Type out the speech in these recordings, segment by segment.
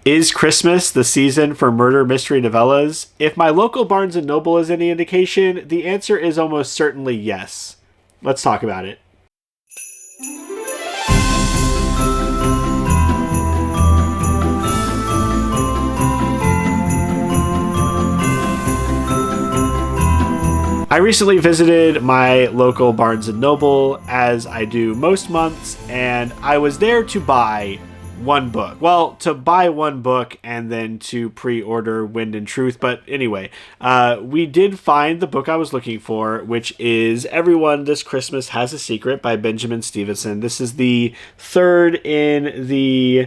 Is Christmas the season for murder mystery novellas? If my local Barnes & Noble is any indication, the answer is almost certainly yes. Let's talk about it. I recently visited my local Barnes & Noble, as I do most months, and I was there to buy one book. Well, to buy one book and then to pre-order Wind and Truth. But anyway, we did find the book I was looking for, which is Everyone This Christmas Has a Secret by Benjamin Stevenson. This is the third in the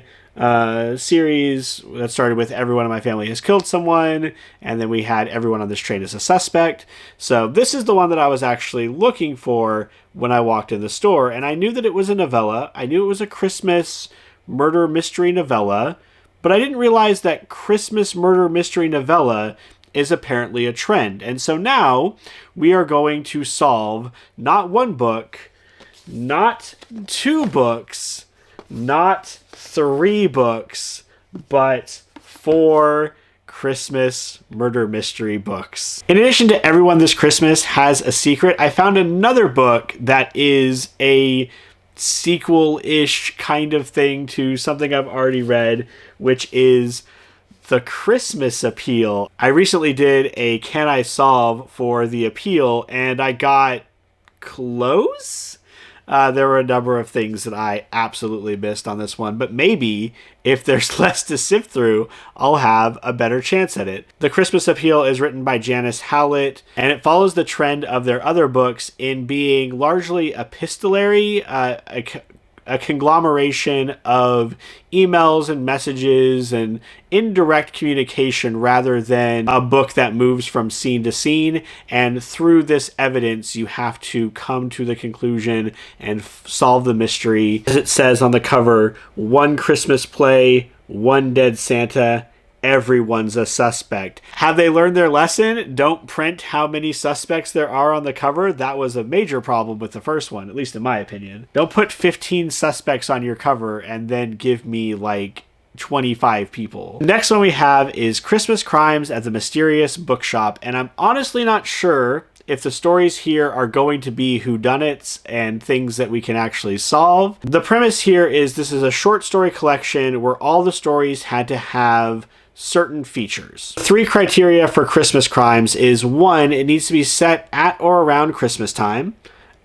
series that started with Everyone in My Family Has Killed Someone, and then we had Everyone on This Train is a Suspect. So this is the one that I was actually looking for when I walked in the store, and I knew that it was a novella. I knew it was a Christmas murder mystery novella, but I didn't realize that Christmas murder mystery novella is apparently a trend. And so now we are going to solve not one book, not two books, not three books, but 4 Christmas murder mystery books. In addition to Everyone This Christmas Has a Secret, I found another book that is a sequel-ish kind of thing to something I've already read, which is The Christmas Appeal. I recently did a Can I Solve for The Appeal, and I got close. There were a number of things that I absolutely missed on this one, but maybe if there's less to sift through, I'll have a better chance at it. The Christmas Appeal is written by Janice Howlett, and it follows the trend of their other books in being largely epistolary, a conglomeration of emails and messages and indirect communication rather than a book that moves from scene to scene. And through this evidence, you have to come to the conclusion and solve the mystery. As it says on the cover, one Christmas play, one dead Santa, everyone's a suspect. Have they learned their lesson? Don't print how many suspects there are on the cover. That was a major problem with the first one, at least in my opinion. Don't put 15 suspects on your cover and then give me like 25 people. The next one we have is Christmas Crimes at the Mysterious Bookshop, and I'm honestly not sure if the stories here are going to be whodunits and things that we can actually solve. The premise here is this is a short story collection where all the stories had to have certain features. 3 criteria for Christmas Crimes is 1, it needs to be set at or around Christmas time.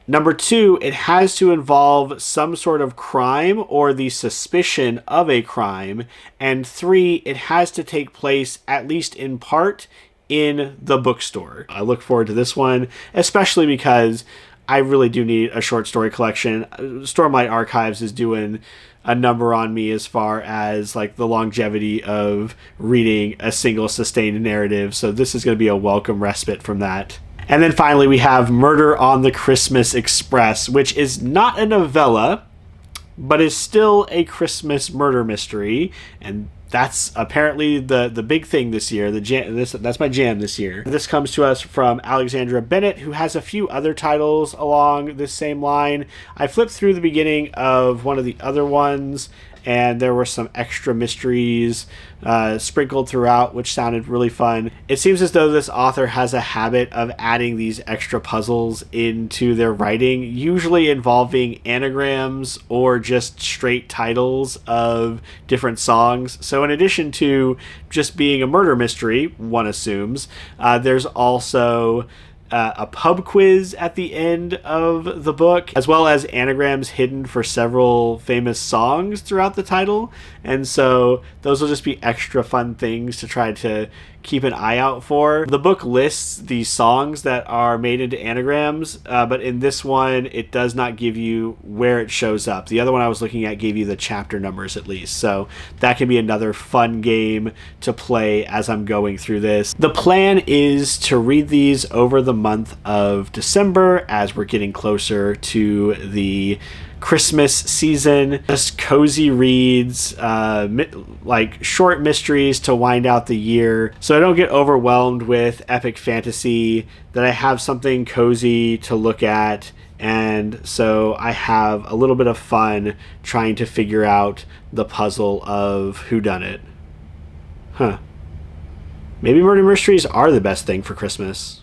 Number 2, it has to involve some sort of crime or the suspicion of a crime. And 3, it has to take place, at least in part, in the bookstore. I look forward to this one, especially because I really do need a short story collection. Stormlight Archives is doing a number on me as far as like the longevity of reading a single sustained narrative. So this is going to be a welcome respite from that. And then finally we have Murder on the Christmas Express, which is not a novella, but is still a Christmas murder mystery. And that's apparently the big thing this year. That's my jam this year. This comes to us from Alexandra Bennett, who has a few other titles along this same line. I flipped through the beginning of one of the other ones, and there were some extra mysteries sprinkled throughout, which sounded really fun. It seems as though this author has a habit of adding these extra puzzles into their writing, usually involving anagrams or just straight titles of different songs. So in addition to just being a murder mystery, one assumes, there's also a pub quiz at the end of the book, as well as anagrams hidden for several famous songs throughout the title. And so those will just be extra fun things to try to keep an eye out for. The book lists the songs that are made into anagrams, but in this one, it does not give you where it shows up. The other one I was looking at gave you the chapter numbers at least, so that can be another fun game to play as I'm going through this. The plan is to read these over the month of December as we're getting closer to the Christmas season. Just cozy reads, like short mysteries to wind out the year, so I don't get overwhelmed with epic fantasy, that I have something cozy to look at, and so I have a little bit of fun trying to figure out the puzzle of whodunit. Huh. Maybe murder mysteries are the best thing for Christmas.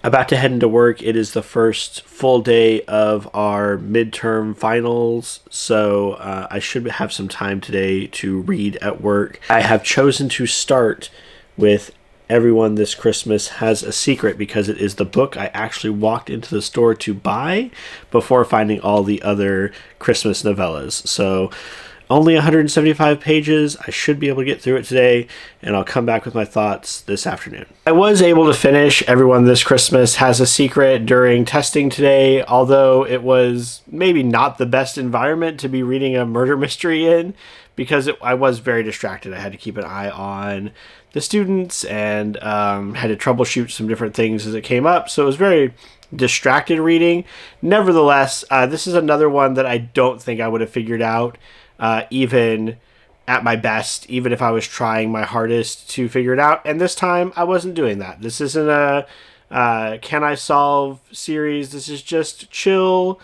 About to head into work. It is the first full day of our midterm finals, so I should have some time today to read at work. I have chosen to start with Everyone This Christmas Has a Secret because it is the book I actually walked into the store to buy before finding all the other Christmas novellas. So only 175 pages. I should be able to get through it today, and I'll come back with my thoughts this afternoon. I was able to finish Everyone This Christmas Has a Secret during testing today, although it was maybe not the best environment to be reading a murder mystery in, because I was very distracted. I had to keep an eye on the students and had to troubleshoot some different things as it came up, so it was very distracted reading. Nevertheless, this is another one that I don't think I would have figured out even at my best, even if I was trying my hardest to figure it out. And this time, I wasn't doing that. This isn't a Can I Solve series. This is just chill,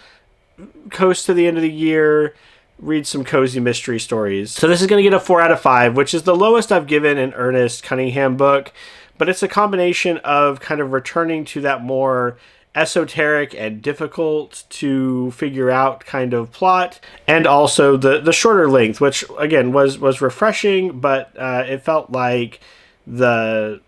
coast to the end of the year, read some cozy mystery stories. So this is going to get a 4 out of 5, which is the lowest I've given an Ernest Cunningham book. But it's a combination of kind of returning to that more esoteric and difficult to figure out kind of plot, and also the shorter length, which again was refreshing, but it felt like the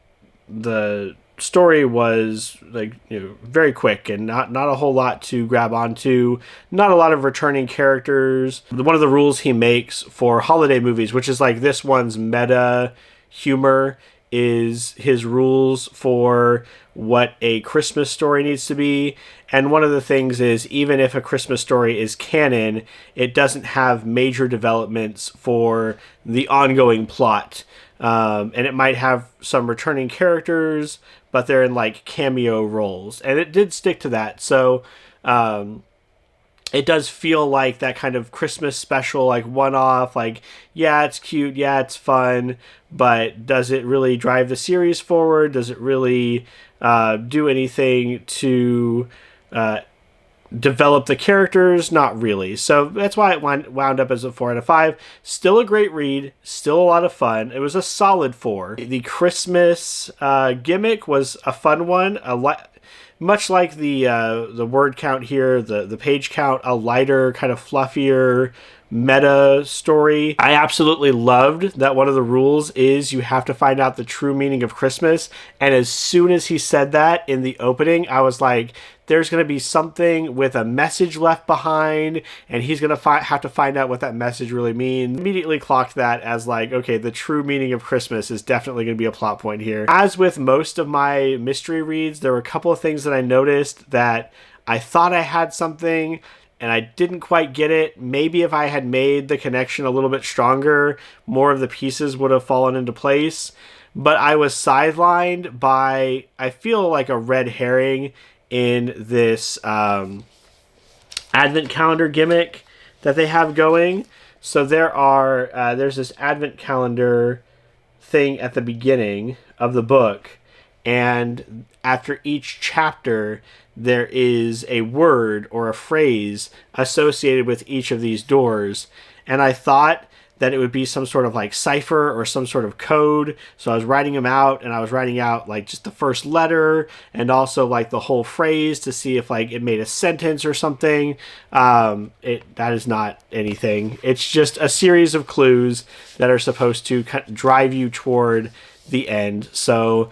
story was like, very quick and not a whole lot to grab onto, not a lot of returning characters. One of the rules he makes for holiday movies, which is like this one's meta humor, is his rules for what a Christmas story needs to be. And one of the things is, even if a Christmas story is canon, it doesn't have major developments for the ongoing plot. And it might have some returning characters, but they're in like cameo roles. And it did stick to that. So it does feel like that kind of Christmas special, like one-off, like, yeah, it's cute, yeah, it's fun, but does it really drive the series forward? Does it really do anything to develop the characters? Not really. So that's why it wound up as a 4 out of 5. Still a great read, still a lot of fun. It was a solid 4. The Christmas gimmick was a fun one, much like the word count here, the page count, a lighter, kind of fluffier meta story. I absolutely loved that one of the rules is you have to find out the true meaning of Christmas. And as soon as he said that in the opening, I was like, there's going to be something with a message left behind, and he's going to have to find out what that message really means. Immediately clocked that as like, okay, the true meaning of Christmas is definitely going to be a plot point here. As with most of my mystery reads, there were a couple of things that I noticed that I thought I had something, and I didn't quite get it. Maybe if I had made the connection a little bit stronger, more of the pieces would have fallen into place. But I was sidelined by, I feel like, a red herring in this advent calendar gimmick that they have going. So there's this advent calendar thing at the beginning of the book, and after each chapter there is a word or a phrase associated with each of these doors. And I thought that it would be some sort of like cipher or some sort of code. So I was writing them out, and I was writing out like just the first letter and also like the whole phrase to see if like it made a sentence or something. That is not anything. It's just a series of clues that are supposed to drive you toward the end. So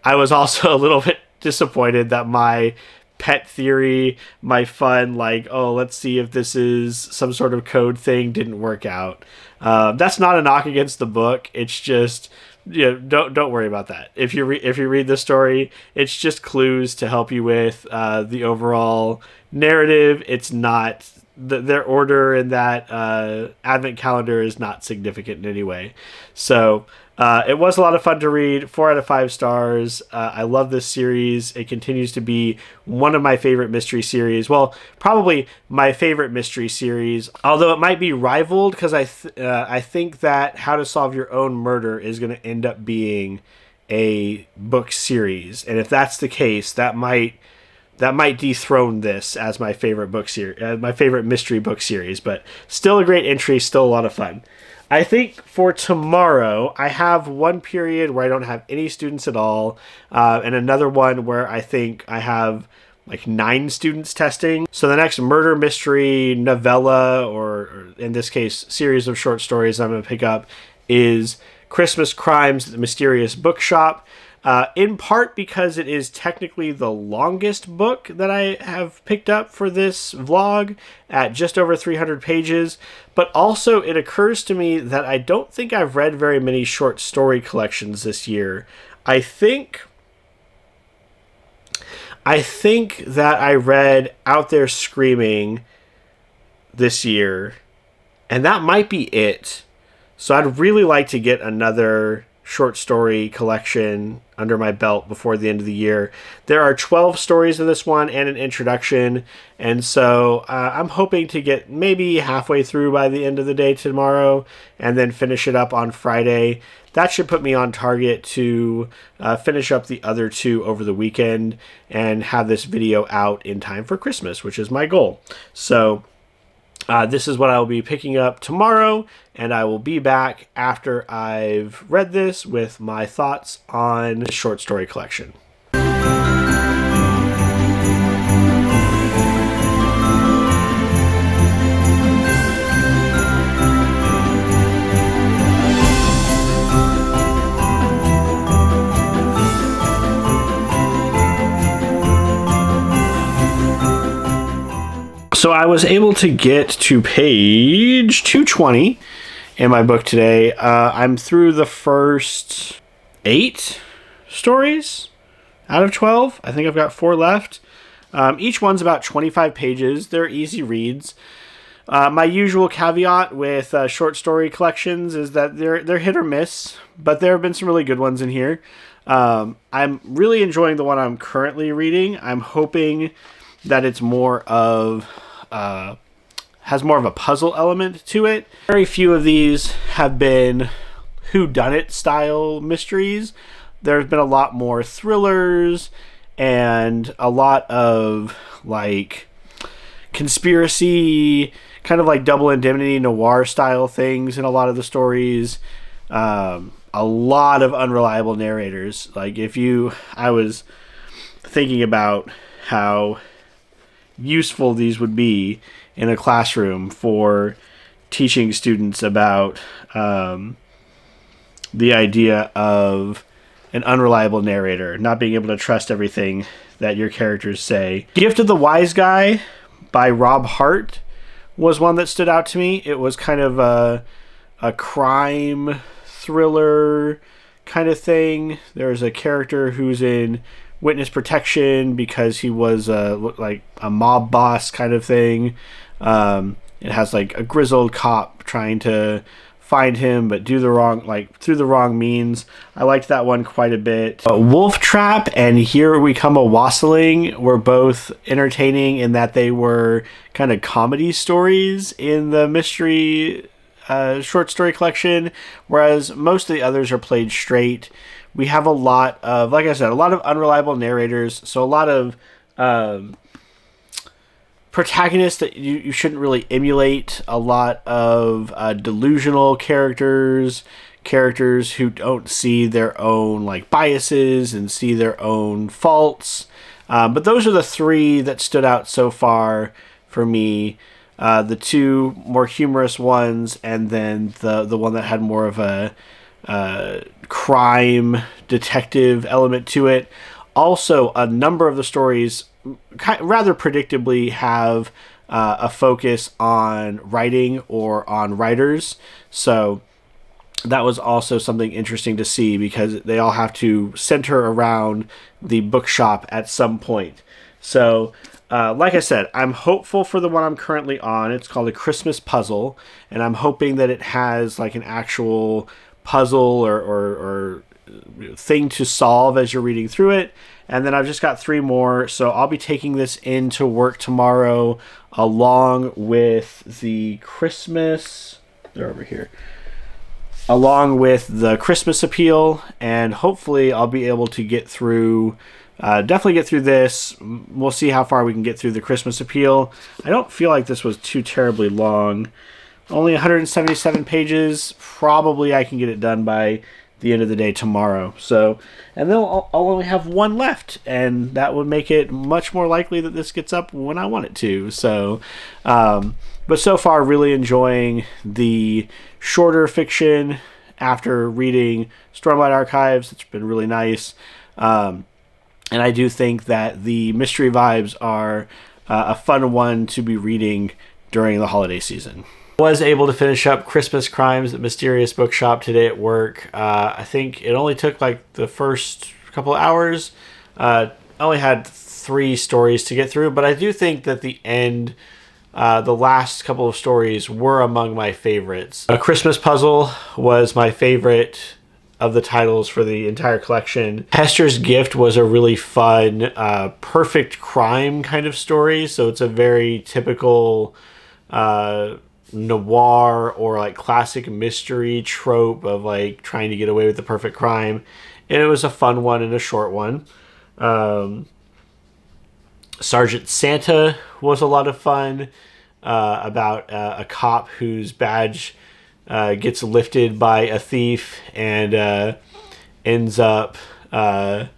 I was also a little bit disappointed that my pet theory, my fun, like, oh, let's see if this is some sort of code thing, didn't work out. That's not a knock against the book. It's just, don't worry about that. If you read the story, it's just clues to help you with the overall narrative. It's not their order in that advent calendar is not significant in any way. So it was a lot of fun to read. 4 out of 5 stars. I love this series. It continues to be one of my favorite mystery series. Well, probably my favorite mystery series, although it might be rivaled, because I think that How to Solve Your Own Murder is going to end up being a book series. And if that's the case, that might dethrone this as my favorite book series, my favorite mystery book series. But still a great entry, still a lot of fun. I think for tomorrow, I have one period where I don't have any students at all, and another one where I think I have like 9 students testing. So the next murder mystery novella, or in this case, series of short stories I'm going to pick up is Christmas Crimes at the Mysterious Bookshop. In part because it is technically the longest book that I have picked up for this vlog at just over 300 pages, but also it occurs to me that I don't think I've read very many short story collections this year. I think that I read Out There Screaming this year, and that might be it. So I'd really like to get another short story collection under my belt before the end of the year. There are 12 stories in this one and an introduction, and so I'm hoping to get maybe halfway through by the end of the day tomorrow and then finish it up on Friday. That should put me on target to finish up the other 2 over the weekend and have this video out in time for Christmas, which is my goal. So this is what I will be picking up tomorrow, and I will be back after I've read this with my thoughts on the short story collection. So I was able to get to page 220 in my book today. I'm through the first 8 stories out of 12. I think I've got 4 left. Each one's about 25 pages. They're easy reads. My usual caveat with short story collections is that they're hit or miss, but there have been some really good ones in here. I'm really enjoying the one I'm currently reading. I'm hoping that it's more of has more of a puzzle element to it. Very few of these have been whodunit style mysteries. There's been a lot more thrillers and a lot of like conspiracy, kind of like Double Indemnity noir style things in a lot of the stories. A lot of unreliable narrators. Like I was thinking about how useful these would be in a classroom for teaching students about the idea of an unreliable narrator, not being able to trust everything that your characters say. Gift of the Wise Guy by Rob Hart was one that stood out to me. It was kind of a crime thriller kind of thing. There's a character who's in witness protection because he was like a mob boss kind of thing. It has like a grizzled cop trying to find him but through the wrong means. I liked that one quite a bit. Wolf Trap and Here We Come a Wassailing were both entertaining in that they were kind of comedy stories in the mystery short story collection, whereas most of the others are played straight. We have a lot of, like I said, a lot of unreliable narrators, so a lot of protagonists that you shouldn't really emulate, a lot of delusional characters who don't see their own like biases and see their own faults. But those are the 3 that stood out so far for me. The 2 more humorous ones, and then the one that had more of a crime detective element to it. Also, a number of the stories rather predictably have a focus on writing or on writers. So that was also something interesting to see because they all have to center around the bookshop at some point. So like I said, I'm hopeful for the one I'm currently on. It's called A Christmas Puzzle, and I'm hoping that it has like an actual puzzle or thing to solve as you're reading through it. And then I've just got 3 more, so I'll be taking this into work tomorrow along with the Christmas... They're over here. Along with the Christmas Appeal, and hopefully I'll be able to get through... definitely get through this. We'll see how far we can get through the Christmas Appeal. I don't feel like this was too terribly long. Only 177 pages. Probably I can get it done by the end of the day tomorrow. So, and then I'll only have one left, and that would make it much more likely that this gets up when I want it to. So, but so far, really enjoying the shorter fiction after reading Stormlight Archives. It's been really nice. And I do think that the mystery vibes are a fun one to be reading during the holiday season. Was able to finish up Christmas Crimes at Mysterious Bookshop today at work. I think it only took like the first couple of hours. I only had 3 stories to get through, but I do think that the end, the last couple of stories were among my favorites. A Christmas Puzzle was my favorite of the titles for the entire collection. Hester's Gift was a really fun, perfect crime kind of story. So it's a very typical noir or like classic mystery trope of like trying to get away with the perfect crime, and it was a fun one and a short one. Sergeant Santa was a lot of fun, about a cop whose badge gets lifted by a thief and ends up the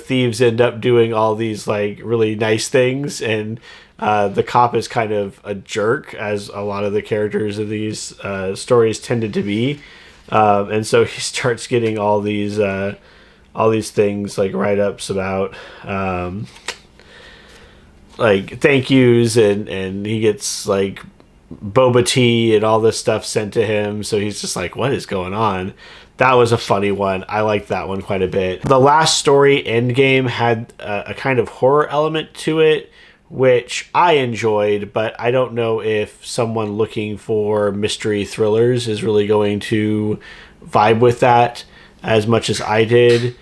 thieves end up doing all these like really nice things, and the cop is kind of a jerk, as a lot of the characters of these stories tended to be, and so he starts getting all these things like write-ups about like thank yous, and he gets like boba tea and all this stuff sent to him, so he's just like, what is going on? That was a funny one. I liked that one quite a bit. The last story, Endgame, had a kind of horror element to it, which I enjoyed, but I don't know if someone looking for mystery thrillers is really going to vibe with that as much as I did.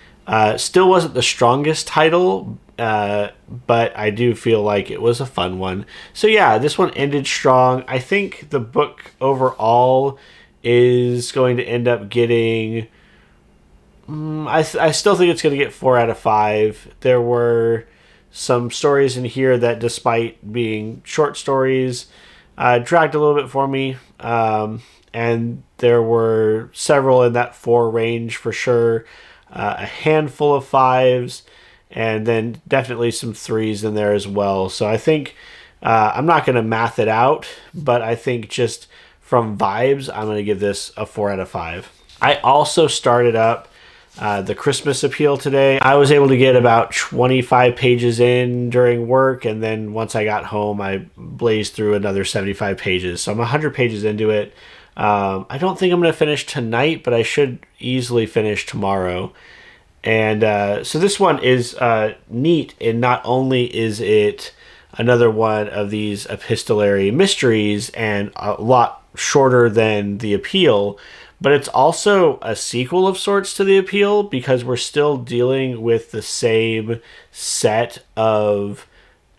Still wasn't the strongest title, but I do feel like it was a fun one. So yeah, this one ended strong. I think the book overall is going to end up getting... I still think it's going to get 4 out of 5. There were some stories in here that, despite being short stories, dragged a little bit for me. And there were several in that 4 range for sure. A handful of 5s, and then definitely some 3s in there as well. So I think I'm not going to math it out, but I think just from vibes, I'm going to give this a 4 out of 5. I also started up the Christmas Appeal today. I was able to get about 25 pages in during work, and then once I got home, I blazed through another 75 pages. So I'm 100 pages into it. I don't think I'm going to finish tonight, but I should easily finish tomorrow. And so this one is neat, and not only is it another one of these epistolary mysteries and a lot shorter than The Appeal, but it's also a sequel of sorts to The Appeal, because we're still dealing with the same set of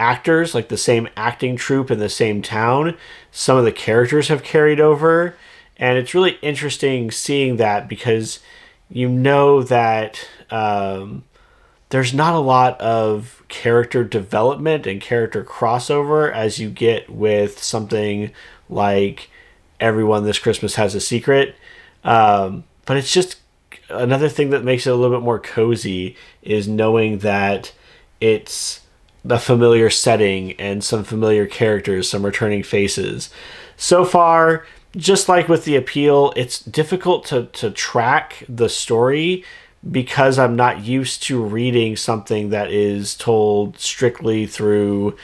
actors, like the same acting troupe in the same town. Some of the characters have carried over, and it's really interesting seeing that, because you know that there's not a lot of character development and character crossover as you get with something like Everyone This Christmas Has a Secret. But it's just another thing that makes it a little bit more cozy, is knowing that it's the familiar setting and some familiar characters, some returning faces. So far, just like with The Appeal, it's difficult to track the story, because I'm not used to reading something that is told strictly through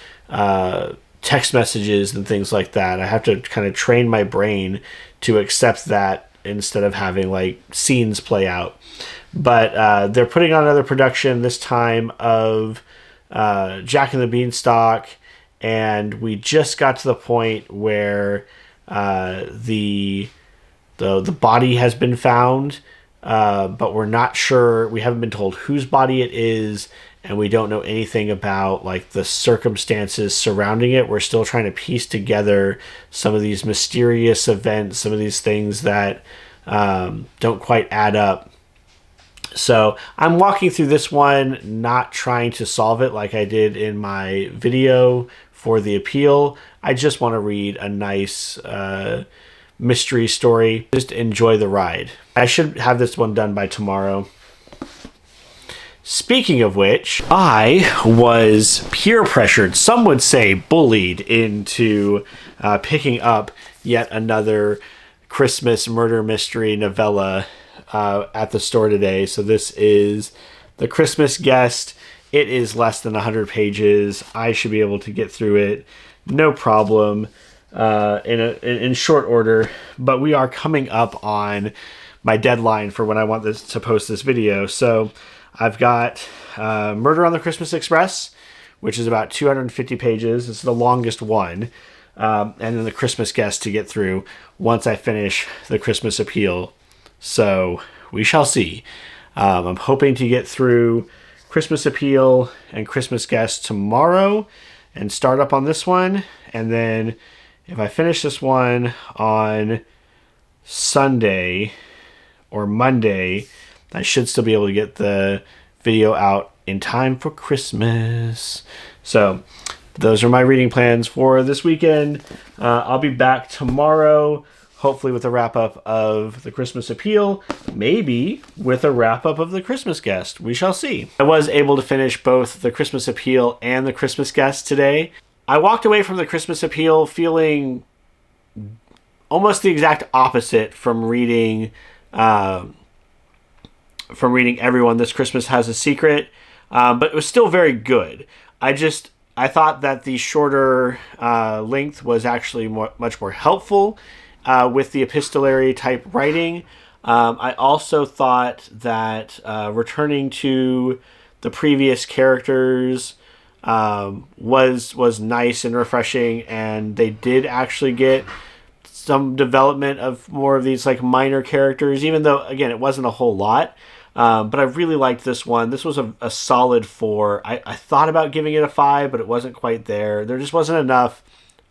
text messages and things like that. I have to kind of train my brain to accept that instead of having like scenes play out. But they're putting on another production, this time of Jack and the Beanstalk, and we just got to the point where the body has been found, but we're not sure. We haven't been told whose body it is, and we don't know anything about like the circumstances surrounding it. We're still trying to piece together some of these mysterious events, some of these things that don't quite add up. So I'm walking through this one, not trying to solve it like I did in my video for the appeal. I just want to read a nice mystery story. Just enjoy the ride. I should have this one done by tomorrow. Speaking of which, I was peer pressured, some would say bullied, into picking up yet another Christmas murder mystery novella at the store today. So this is The Christmas Guest. It is less than 100 pages. I should be able to get through it, no problem, in short order. But we are coming up on my deadline for when I want this to post this video. So I've got Murder on the Christmas Express, which is about 250 pages. It's the longest one. And then The Christmas Guest to get through once I finish The Christmas Appeal. So we shall see. I'm hoping to get through Christmas Appeal and Christmas Guest tomorrow and start up on this one. And then if I finish this one on Sunday or Monday, I should still be able to get the video out in time for Christmas. So those are my reading plans for this weekend. I'll be back tomorrow, hopefully with a wrap-up of The Christmas Appeal, maybe with a wrap-up of The Christmas Guest. We shall see. I was able to finish both The Christmas Appeal and The Christmas Guest today. I walked away from The Christmas Appeal feeling almost the exact opposite from reading Everyone This Christmas Has a Secret, but it was still very good. I thought that the shorter length was actually much more helpful with the epistolary type writing. I also thought that returning to the previous characters was nice and refreshing, and they did actually get some development of more of these like minor characters, even though, again, it wasn't a whole lot. But I really liked this one. This was a solid 4. I thought about giving it a 5, but it wasn't quite there. There just wasn't enough.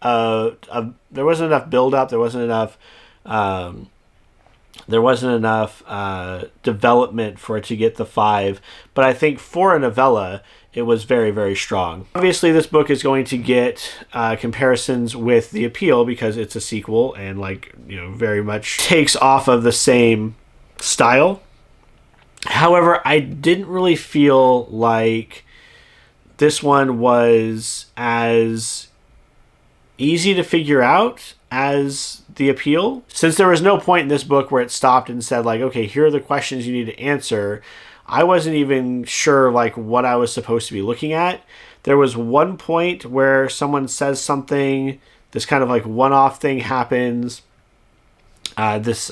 There wasn't enough build up. There wasn't enough. There wasn't enough development for it to get the 5. But I think for a novella, it was very, very strong. Obviously, this book is going to get comparisons with The Appeal because it's a sequel and very much takes off of the same style. However, I didn't really feel like this one was as easy to figure out as The Appeal. Since there was no point in this book where it stopped and said, okay, here are the questions you need to answer, I wasn't even sure, what I was supposed to be looking at. There was one point where someone says something, this kind of, one-off thing happens. This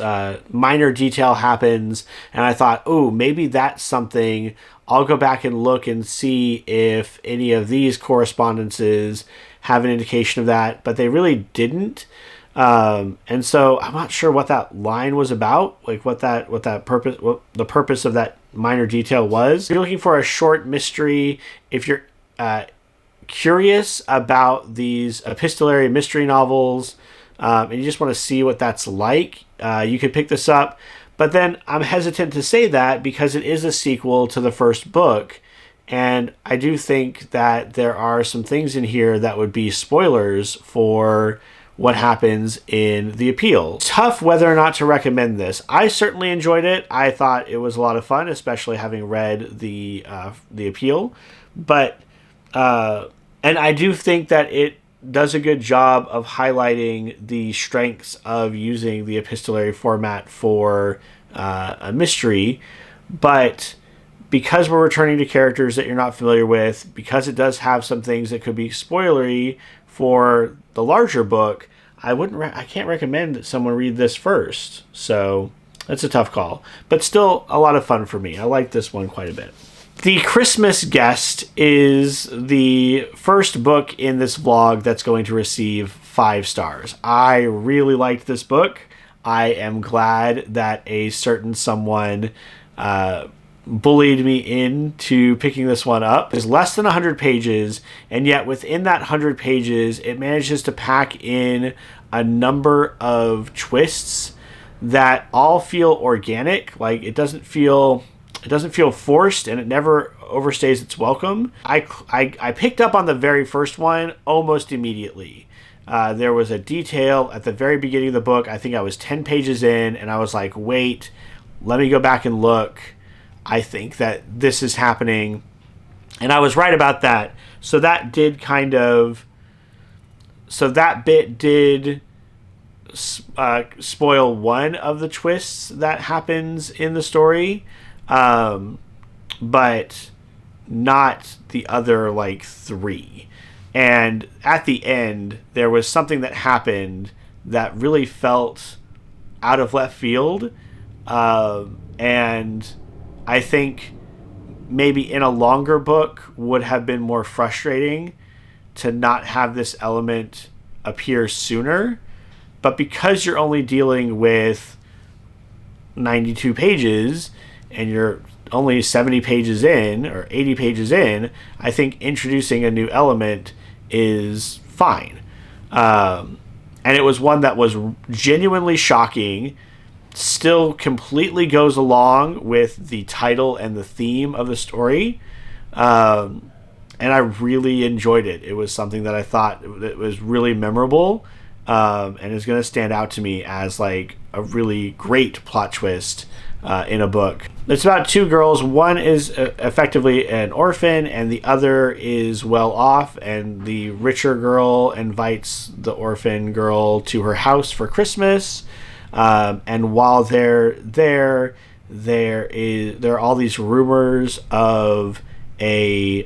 minor detail happens, and I thought, maybe that's something. I'll go back and look and see if any of these correspondences have an indication of that, but they really didn't. And so I'm not sure what that line was about, what the purpose of that minor detail was. If you're looking for a short mystery, if you're curious about these epistolary mystery novels, and you just want to see what that's like, you could pick this up. But then I'm hesitant to say that because it is a sequel to the first book, and I do think that there are some things in here that would be spoilers for what happens in The Appeal. Tough whether or not to recommend this. I certainly enjoyed it. I thought it was a lot of fun, especially having read the Appeal. But and I do think that it does a good job of highlighting the strengths of using the epistolary format for a mystery. But because we're returning to characters that you're not familiar with, because it does have some things that could be spoilery for the larger book, I can't recommend that someone read this first. So that's a tough call, but still a lot of fun for me. I like this one quite a bit. The Christmas Guest is the first book in this vlog that's going to receive 5 stars. I really liked this book. I am glad that a certain someone bullied me into picking this one up. It's less than 100 pages, and yet within that 100 pages, it manages to pack in a number of twists that all feel organic. It doesn't feel It doesn't feel forced, and it never overstays its welcome. I picked up on the very first one almost immediately. There was a detail at the very beginning of the book. I think I was 10 pages in, and I was like, wait, let me go back and look. I think that this is happening. And I was right about that. So that did kind of... So that bit did spoil one of the twists that happens in the story, but not the other like 3. And at the end, there was something that happened that really felt out of left field, and I think maybe in a longer book would have been more frustrating to not have this element appear sooner. But because you're only dealing with 92 pages and you're only 70 pages in or 80 pages in, I think introducing a new element is fine. And it was one that was genuinely shocking, still completely goes along with the title and the theme of the story. And I really enjoyed it. It was something that I thought it was really memorable, and is going to stand out to me as like a really great plot twist in a book. It's about 2 girls. One is effectively an orphan, and the other is well off, and the richer girl invites the orphan girl to her house for Christmas. And while they're there are all these rumors of a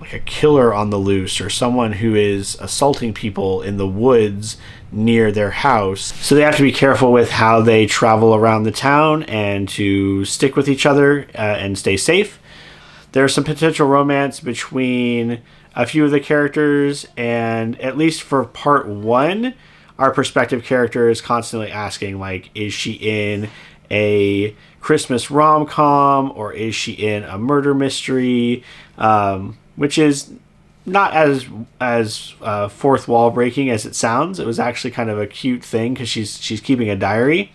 like a killer on the loose, or someone who is assaulting people in the woods near their house. So they have to be careful with how they travel around the town and to stick with each other and stay safe. There's some potential romance between a few of the characters, and at least for part 1, our perspective character is constantly asking, like, is she in a Christmas rom-com, or is she in a murder mystery, which is not as fourth wall breaking as it sounds. It was actually kind of a cute thing because she's keeping a diary.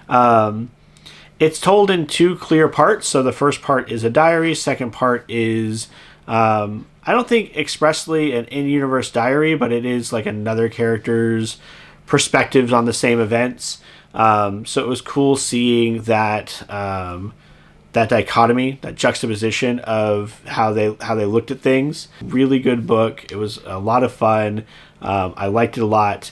It's told in 2 clear parts. So the first part is a diary. Second part is I don't think expressly an in-universe diary, but it is like another character's perspectives on the same events. So it was cool seeing that that dichotomy, that juxtaposition of how they looked at things. Really good book. It was a lot of fun. I liked it a lot.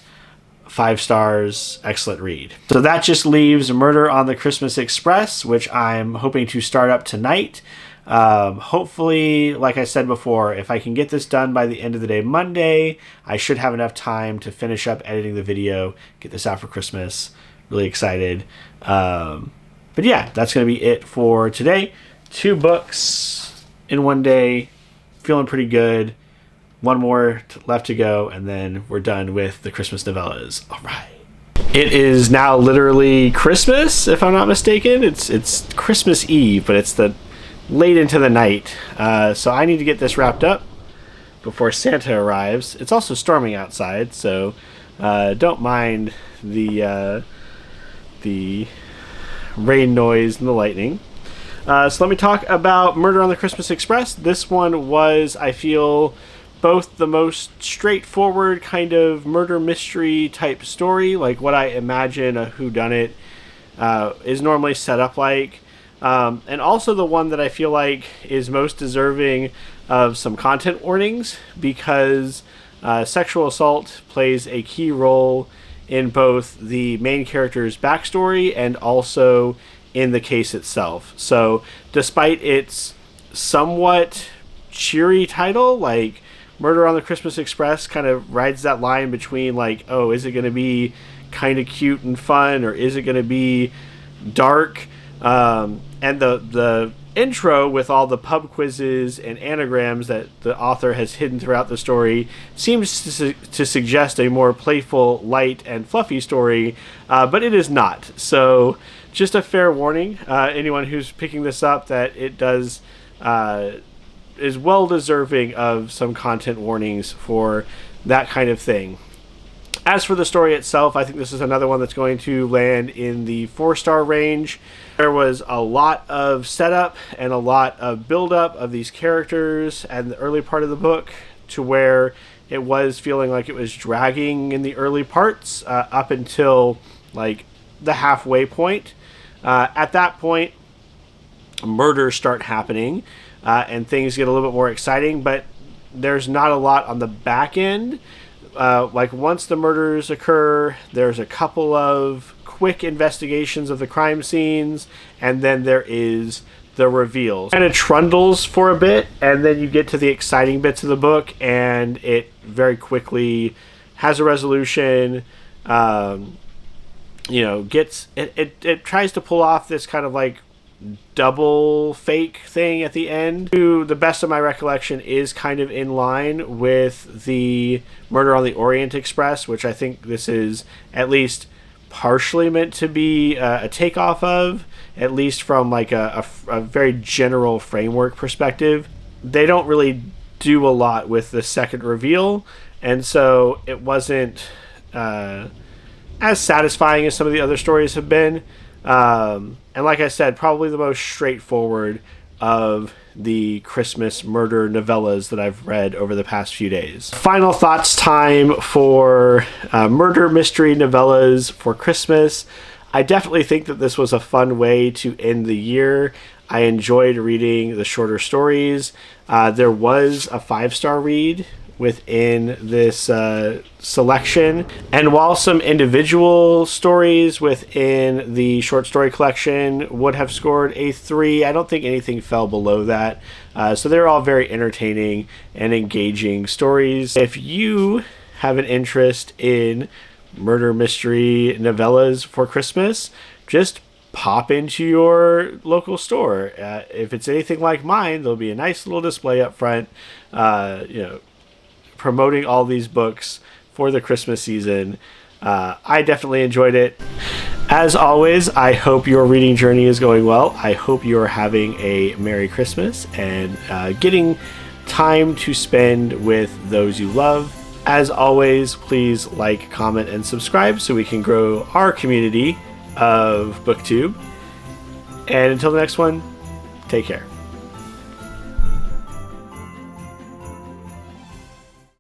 5 stars, excellent read. So that just leaves Murder on the Christmas Express, which I'm hoping to start up tonight. Hopefully, like I said before, if I can get this done by the end of the day Monday, I should have enough time to finish up editing the video, get this out for Christmas. Really excited. But yeah, that's going to be it for today. 2 books in one day. Feeling pretty good. 1 more left to go, and then we're done with the Christmas novellas. All right. It is now literally Christmas, if I'm not mistaken. It's Christmas Eve, but it's the late into the night. So I need to get this wrapped up before Santa arrives. It's also storming outside, so don't mind the rain noise and the lightning. So let me talk about Murder on the Christmas Express. This one was, I feel, both the most straightforward kind of murder mystery type story, like what I imagine a whodunit is normally set up like, and also the one that I feel like is most deserving of some content warnings, because sexual assault plays a key role in both the main character's backstory and also in the case itself. So despite its somewhat cheery title, like Murder on the Christmas Express kind of rides that line between like, oh, is it going to be kind of cute and fun, or is it going to be dark? And the intro with all the pub quizzes and anagrams that the author has hidden throughout the story seems to suggest a more playful, light, and fluffy story, but it is not. So just a fair warning, anyone who's picking this up, that it does is well deserving of some content warnings for that kind of thing. As for the story itself, I think this is another one that's going to land in the 4-star range. There was a lot of setup and a lot of build-up of these characters and the early part of the book to where it was feeling like it was dragging in the early parts up until like the halfway point. At that point, murders start happening and things get a little bit more exciting, but there's not a lot on the back end. Like once the murders occur, there's a couple of quick investigations of the crime scenes, and then there is the reveals. Kind of trundles for a bit, and then you get to the exciting bits of the book, and it very quickly has a resolution. Gets it tries to pull off this kind of like double fake thing at the end. To the best of my recollection, is kind of in line with the Murder on the Orient Express, which I think this is at least partially meant to be a takeoff of, at least from like a very general framework perspective. They don't really do a lot with the second reveal, and so it wasn't as satisfying as some of the other stories have been. And like I said, probably the most straightforward of the Christmas murder novellas that I've read over the past few days. Final thoughts time for murder mystery novellas for Christmas. I definitely think that this was a fun way to end the year. I enjoyed reading the shorter stories. There was a 5-star read within this selection, and while some individual stories within the short story collection would have scored a 3, I don't think anything fell below that. So they're all very entertaining and engaging stories. If you have an interest in murder mystery novellas for Christmas, just pop into your local store. If it's anything like mine, there'll be a nice little display up front, promoting all these books for the Christmas season. I definitely enjoyed it. As always, I hope your reading journey is going well. I hope you're having a Merry Christmas and getting time to spend with those you love. As always, please like, comment, and subscribe so we can grow our community of BookTube. And until the next one, take care.